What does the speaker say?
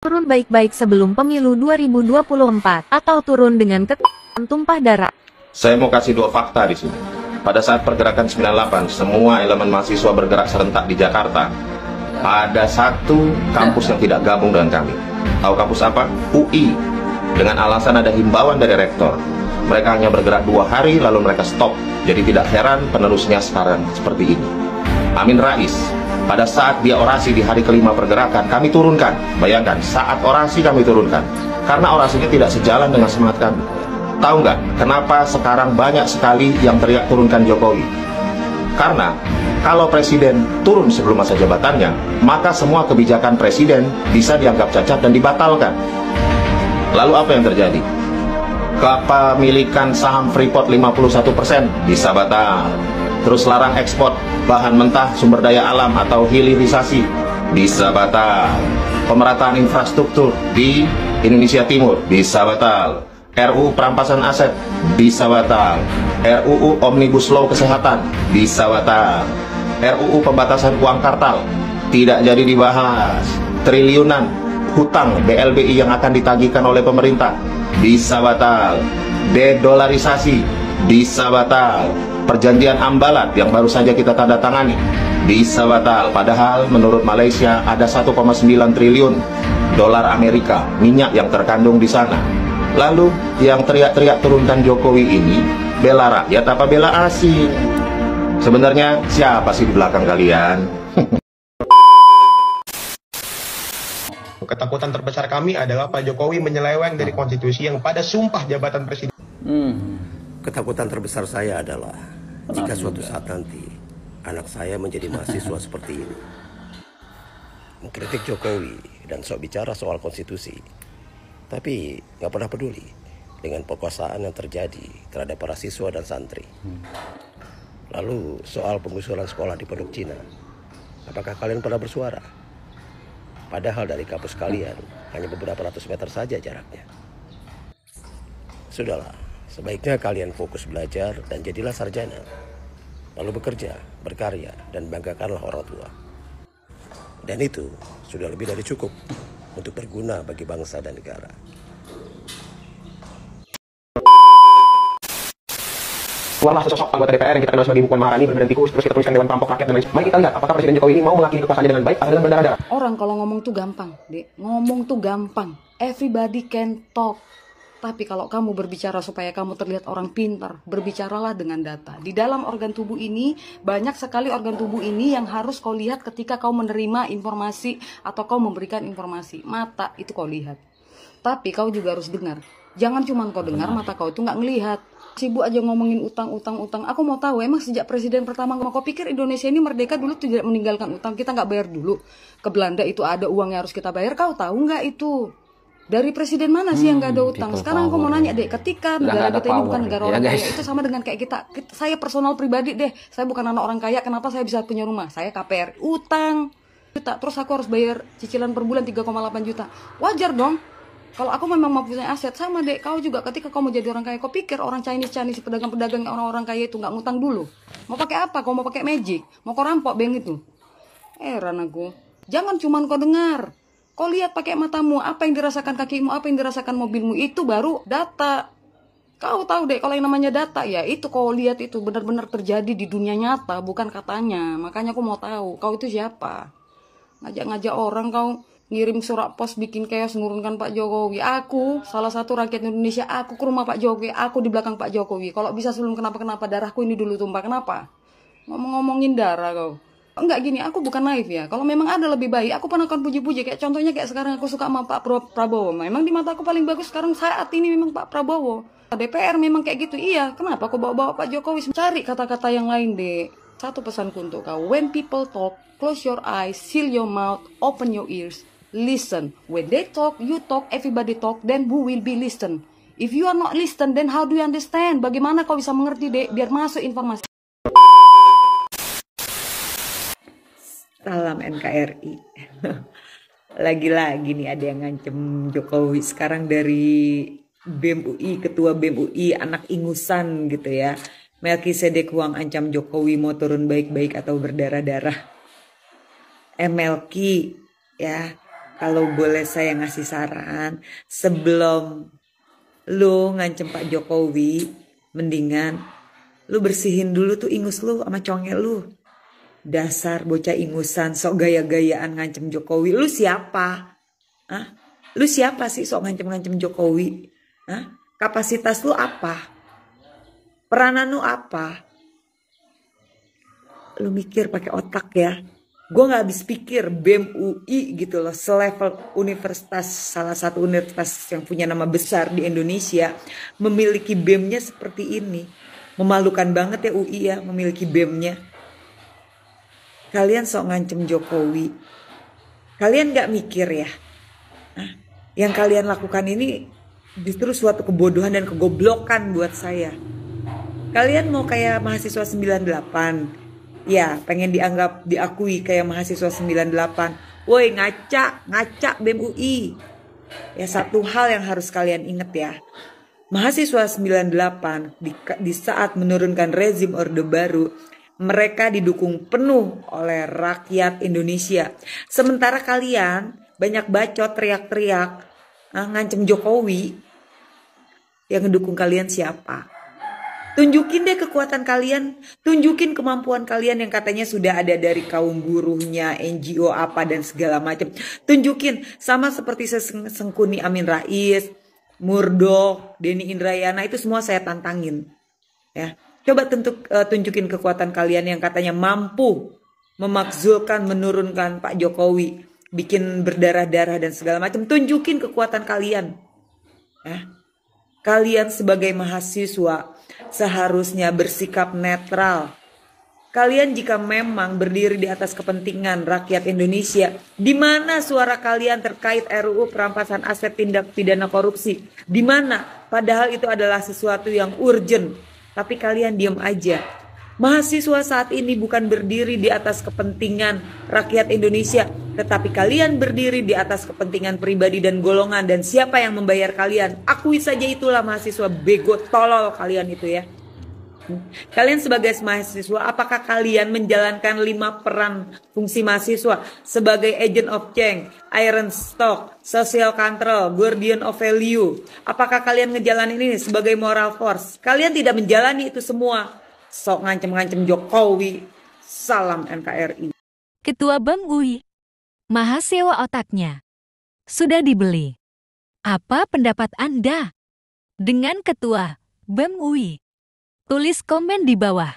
Turun baik-baik sebelum pemilu 2024 atau turun dengan tumpah darah. Saya mau kasih dua fakta di sini. Pada saat pergerakan 98, semua elemen mahasiswa bergerak serentak di Jakarta. Ada satu kampus yang tidak gabung dengan kami. Tahu kampus apa? UI. Dengan alasan ada himbauan dari rektor. Mereka hanya bergerak 2 hari lalu mereka stop. Jadi tidak heran penerusnya sekarang seperti ini. Amin Rais. Pada saat dia orasi di hari kelima pergerakan, kami turunkan. Bayangkan, saat orasi kami turunkan. Karena orasinya tidak sejalan dengan semangat kami. Tahu nggak, kenapa sekarang banyak sekali yang teriak turunkan Jokowi? Karena, kalau presiden turun sebelum masa jabatannya, maka semua kebijakan presiden bisa dianggap cacat dan dibatalkan. Lalu apa yang terjadi? Kepemilikan saham Freeport 51% bisa batal. Terus larang ekspor bahan mentah sumber daya alam atau hilirisasi bisa batal. Pemerataan infrastruktur di Indonesia Timur bisa batal. RUU perampasan aset bisa batal. RUU Omnibus Law kesehatan bisa batal. RUU pembatasan uang kartal tidak jadi dibahas. Triliunan hutang BLBI yang akan ditagihkan oleh pemerintah bisa batal. Dedolarisasi bisa batal. Perjanjian Ambalat yang baru saja kita tanda tangani bisa batal. Padahal menurut Malaysia ada 1,9 triliun dolar Amerika minyak yang terkandung di sana. Lalu yang teriak-teriak turunkan Jokowi ini bela rakyat apa bela asing? Sebenarnya siapa sih di belakang kalian? Ketakutan terbesar kami adalah Pak Jokowi menyeleweng dari konstitusi yang pada sumpah jabatan presiden. Ketakutan terbesar saya adalah jika suatu saat nanti anak saya menjadi mahasiswa seperti ini, mengkritik Jokowi dan sok bicara soal konstitusi, tapi nggak pernah peduli dengan perkosaan yang terjadi terhadap para siswa dan santri. Lalu soal penggusuran sekolah di Pondok Cina, apakah kalian pernah bersuara? Padahal dari kampus kalian hanya beberapa ratus meter saja jaraknya. Sudahlah, sebaiknya kalian fokus belajar dan jadilah sarjana. Lalu bekerja, berkarya, dan banggakanlah orang tua. Dan itu sudah lebih dari cukup untuk berguna bagi bangsa dan negara. Keluarlah sosok anggota DPR yang kita kenal sebagai Ibu Puan Maharani berhenti terus kita tuliskan Dewan Perampok Rakyat dan lain sebagainya. Mari kita lihat apakah Presiden Jokowi ini mau mengakhiri kekuasaannya dengan baik atau dengan berdarah-darah. Orang kalau ngomong tuh gampang, Dek. Ngomong tuh gampang. Everybody can talk. Tapi kalau kamu berbicara supaya kamu terlihat orang pintar, berbicaralah dengan data. Di dalam organ tubuh ini, banyak sekali organ tubuh ini yang harus kau lihat ketika kau menerima informasi atau kau memberikan informasi. Mata itu kau lihat. Tapi kau juga harus dengar. Jangan cuma kau dengar, mata kau itu nggak ngelihat. Sibuk aja ngomongin utang. Aku mau tahu, emang sejak presiden pertama kau pikir Indonesia ini merdeka dulu tidak meninggalkan utang? Kita nggak bayar dulu. Ke Belanda itu ada uang yang harus kita bayar. Kau tahu nggak itu? Dari presiden mana sih yang nggak ada utang? Sekarang aku mau nanya deh, ketika negara kita ini bukan negara orang kaya, itu sama dengan kayak kita. Saya personal pribadi deh, saya bukan anak orang kaya, kenapa saya bisa punya rumah? Saya KPR, utang juta, terus aku harus bayar cicilan per bulan 3,8 juta. Wajar dong. Kalau aku memang mau punya aset, sama deh. Kau juga ketika kau mau jadi orang kaya, kau pikir orang Chinese pedagang-pedagang orang-orang kaya itu nggak ngutang dulu? Mau pakai apa? Kau mau pakai magic? Mau kau rampok bank itu? Heran aku. Jangan cuma kau dengar. Kau lihat pakai matamu, apa yang dirasakan kakimu, apa yang dirasakan mobilmu, itu baru data. Kau tahu deh, kalau yang namanya data, ya itu kau lihat itu benar-benar terjadi di dunia nyata, bukan katanya. Makanya aku mau tahu, kau itu siapa? Ngajak-ngajak orang kau ngirim surat pos bikin chaos nurunkan Pak Jokowi. Aku, salah satu rakyat Indonesia, aku ke rumah Pak Jokowi, aku di belakang Pak Jokowi. Kalau bisa sebelum kenapa-kenapa, darahku ini dulu tumpah. Kenapa? Ngomong-ngomongin darah kau. Enggak gini, aku bukan naif ya. Kalau memang ada lebih baik, aku pernah akan puji-puji. Kayak contohnya kayak sekarang aku suka sama Pak Prabowo. Memang di mata aku paling bagus sekarang saat ini memang Pak Prabowo. DPR memang kayak gitu. Iya, kenapa aku bawa-bawa Pak Jokowi? Cari kata-kata yang lain deh. Satu pesanku untuk kau. When people talk, close your eyes, seal your mouth, open your ears, listen. When they talk, you talk, everybody talk, then who will be listen? If you are not listen, then how do you understand? Bagaimana kau bisa mengerti deh, biar masuk informasi. Salam NKRI. Lagi-lagi nih ada yang ngancem Jokowi. Sekarang dari BEM UI, ketua BEM UI, anak ingusan gitu ya. Melkisedek Huang ancam Jokowi mau turun baik-baik atau berdarah-darah. MLQ ya, kalau boleh saya ngasih saran, sebelum lu ngancem Pak Jokowi, mendingan lu bersihin dulu tuh ingus lu sama conge lu. Dasar bocah ingusan, sok gaya-gayaan ngancem Jokowi. Lu siapa? Hah? Lu siapa sih sok ngancem-ngancem Jokowi? Hah? Kapasitas lu apa? Peranan lu apa? Lu mikir pakai otak ya. Gue gak habis pikir BEM UI gitu loh, selevel universitas, salah satu universitas yang punya nama besar di Indonesia, memiliki BEM-nya seperti ini. Memalukan banget ya UI ya, memiliki BEM-nya. Kalian sok ngancem Jokowi. Kalian gak mikir ya, nah, yang kalian lakukan ini justru suatu kebodohan dan kegoblokan buat saya. Kalian mau kayak mahasiswa 98, ya pengen diakui kayak mahasiswa 98. Woi ngaca BEM UI. Ya satu hal yang harus kalian ingat ya. Mahasiswa 98 di saat menurunkan rezim Orde Baru, mereka didukung penuh oleh rakyat Indonesia. Sementara kalian banyak bacot teriak-teriak ngancem Jokowi. Yang mendukung kalian siapa? Tunjukin deh kekuatan kalian, tunjukin kemampuan kalian yang katanya sudah ada dari kaum buruhnya, NGO apa dan segala macam. Tunjukin sama seperti Sengkuni Amin Rais, Murdo, Denny Indrayana, itu semua saya tantangin. Ya, coba tunjukin kekuatan kalian yang katanya mampu memakzulkan, menurunkan Pak Jokowi, bikin berdarah-darah dan segala macam. Tunjukin kekuatan kalian. Ya. Kalian sebagai mahasiswa seharusnya bersikap netral. Kalian jika memang berdiri di atas kepentingan rakyat Indonesia, di mana suara kalian terkait RUU perampasan aset tindak pidana korupsi? Di mana? Padahal itu adalah sesuatu yang urgent, tapi kalian diam aja. Mahasiswa saat ini bukan berdiri di atas kepentingan rakyat Indonesia, tetapi kalian berdiri di atas kepentingan pribadi dan golongan, dan siapa yang membayar kalian? Akui saja itulah mahasiswa bego tolol kalian itu ya. Kalian sebagai mahasiswa, apakah kalian menjalankan 5 peran fungsi mahasiswa sebagai agent of change, iron stock, social control, guardian of value? Apakah kalian ngejalanin ini sebagai moral force? Kalian tidak menjalani itu semua. Sok ngancem-ngancem Jokowi. Salam NKRI. Ketua BEM UI, Mahasewa otaknya sudah dibeli. Apa pendapat Anda dengan Ketua BEM UI? Tulis komen di bawah.